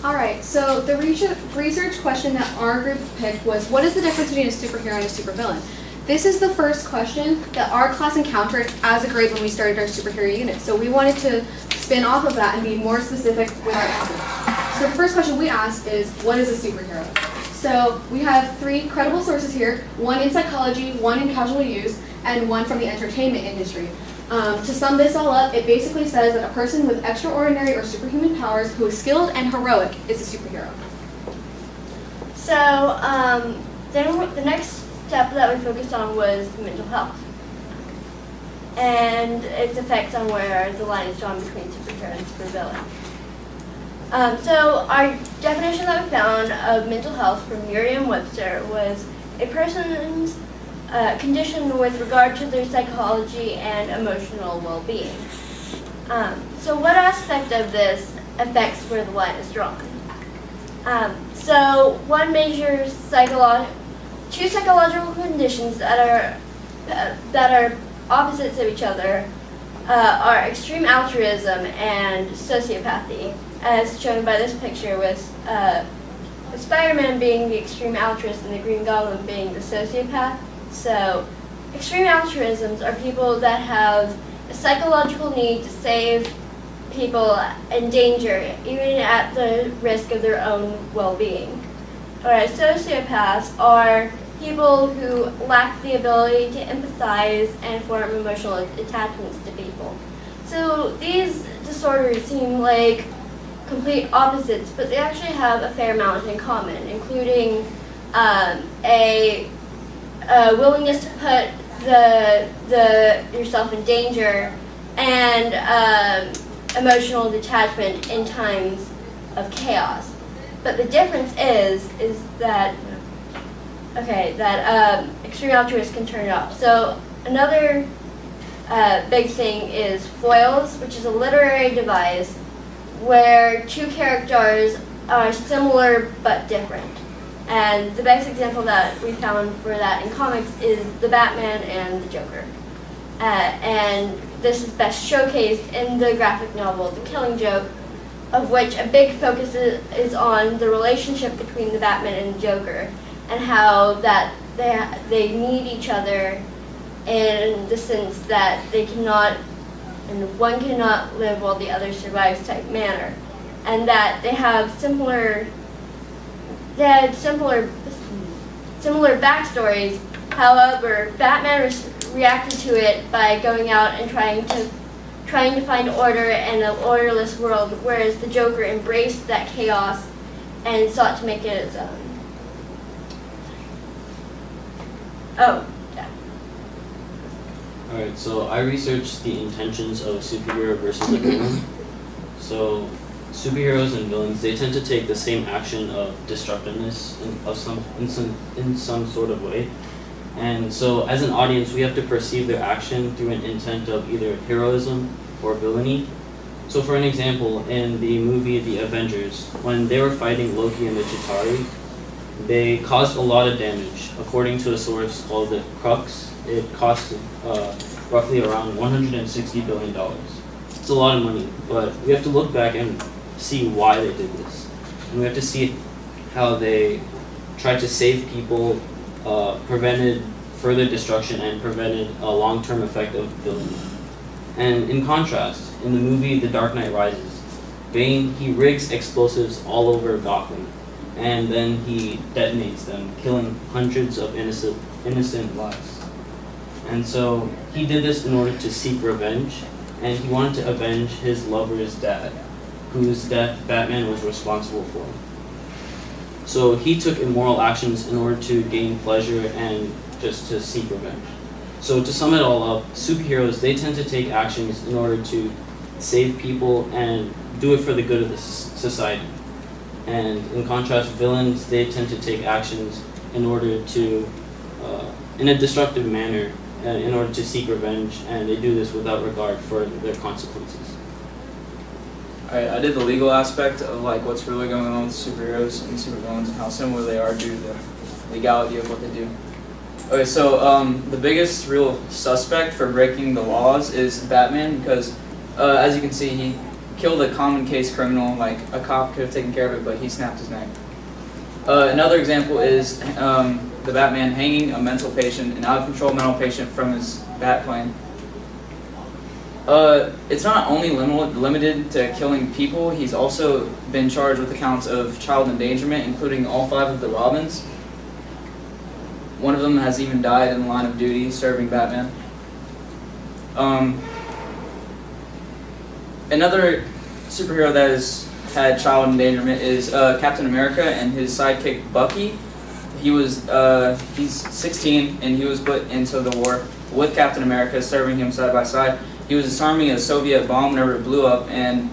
All right, so the research question that our group picked was, what is the difference between a superhero and a supervillain? This is the first question that our class encountered as a grade when we started our superhero unit. So we wanted to spin off of that and be more specific with our answers. So the first question we asked is, what is a superhero? So we have 3 credible sources here, one in psychology, one in casual use, and one from the entertainment industry. To sum this all up, it basically says that a person with extraordinary or superhuman powers who is skilled and heroic is a superhero. So then the next step that we focused on was mental health and its effects on where the line is drawn between superhero and supervillain. So our definition that we found of mental health from Merriam-Webster was a person's condition with regard to their psychology and emotional well-being. So what aspect of this affects where the line is drawn? So one measures two psychological conditions that are opposites of each other are extreme altruism and sociopathy, as shown by this picture with Spider-Man being the extreme altruist and the Green Goblin being the sociopath. So extreme altruisms are people that have a psychological need to save people in danger, even at the risk of their own well-being. Whereas sociopaths are people who lack the ability to empathize and form emotional attachments to people. So these disorders seem like complete opposites, but they actually have a fair amount in common, including a willingness to put yourself in danger and emotional detachment in times of chaos. But the difference is that extreme altruists can turn it off. So another big thing is foils, which is a literary device where 2 characters are similar but different. And the best example that we found for that in comics is the Batman and the Joker. And this is best showcased in the graphic novel The Killing Joke, of which a big focus is on the relationship between the Batman and the Joker, and how that they need each other in the sense that they cannot, and one cannot live while the other survives type manner, and that they have similar backstories. However, Batman reacted to it by going out and trying to find order in an orderless world, whereas the Joker embraced that chaos and sought to make it its own. Oh, yeah. Alright, so I researched the intentions of a superhero versus a villain. So superheroes and villains, they tend to take the same action of destructiveness in some sort of way. And so as an audience, we have to perceive their action through an intent of either heroism or villainy. So for an example, in the movie The Avengers, when they were fighting Loki and the Chitauri, they caused a lot of damage. According to a source called the Crux, it cost roughly around $160 billion. It's a lot of money, but we have to look back and see why they did this. And we have to see how they tried to save people, prevented further destruction, and prevented a long-term effect of villainy. And in contrast, in the movie The Dark Knight Rises, Bane, he rigs explosives all over Gotham, and then he detonates them, killing hundreds of innocent lives. And so he did this in order to seek revenge, and he wanted to avenge his lover's dad, whose death Batman was responsible for. So he took immoral actions in order to gain pleasure and just to seek revenge. So to sum it all up, superheroes, they tend to take actions in order to save people and do it for the good of the society. And in contrast, villains, they tend to take actions in order to, in a destructive manner, in order to seek revenge, and they do this without regard for their consequences. I did the legal aspect of like what's really going on with superheroes and supervillains and how similar they are due to the legality of what they do. Okay, so the biggest real suspect for breaking the laws is Batman, because as you can see, he killed a common case criminal, like a cop could have taken care of it, but he snapped his neck. Another example is the Batman hanging a mental patient, an out-of-control mental patient from his bat plane. It's not only limited to killing people, he's also been charged with the counts of child endangerment, including all 5 of the Robins. One of them has even died in the line of duty serving Batman. Another superhero that has had child endangerment is Captain America and his sidekick Bucky. He's 16 and he was put into the war with Captain America, serving him side by side. He was disarming a Soviet bomb whenever it blew up, and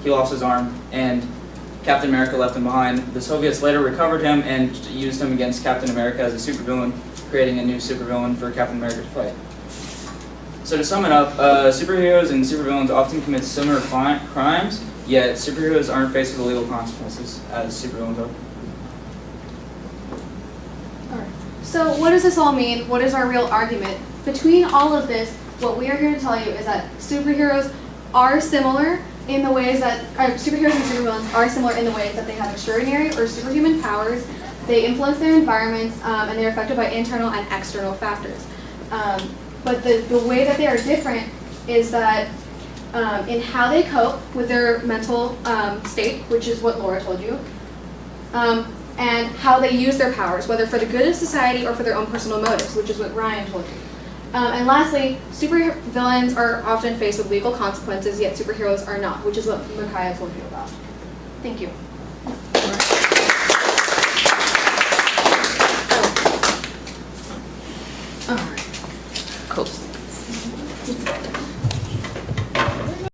he lost his arm, and Captain America left him behind. The Soviets later recovered him and used him against Captain America as a supervillain, creating a new supervillain for Captain America to fight. So to sum it up, superheroes and supervillains often commit similar crimes, yet superheroes aren't faced with the legal consequences as supervillains are. So what does this all mean? What is our real argument? Between all of this, what we are here to tell you is that superheroes are similar in the ways that superheroes and supervillains are similar in the ways that they have extraordinary or superhuman powers. They influence their environments, and they're affected by internal and external factors. But the way that they are different is that in how they cope with their mental state, which is what Laura told you, and how they use their powers, whether for the good of society or for their own personal motives, which is what Ryan told you. And lastly, supervillains are often faced with legal consequences, yet superheroes are not, which is what Micaiah told you about. Thank you.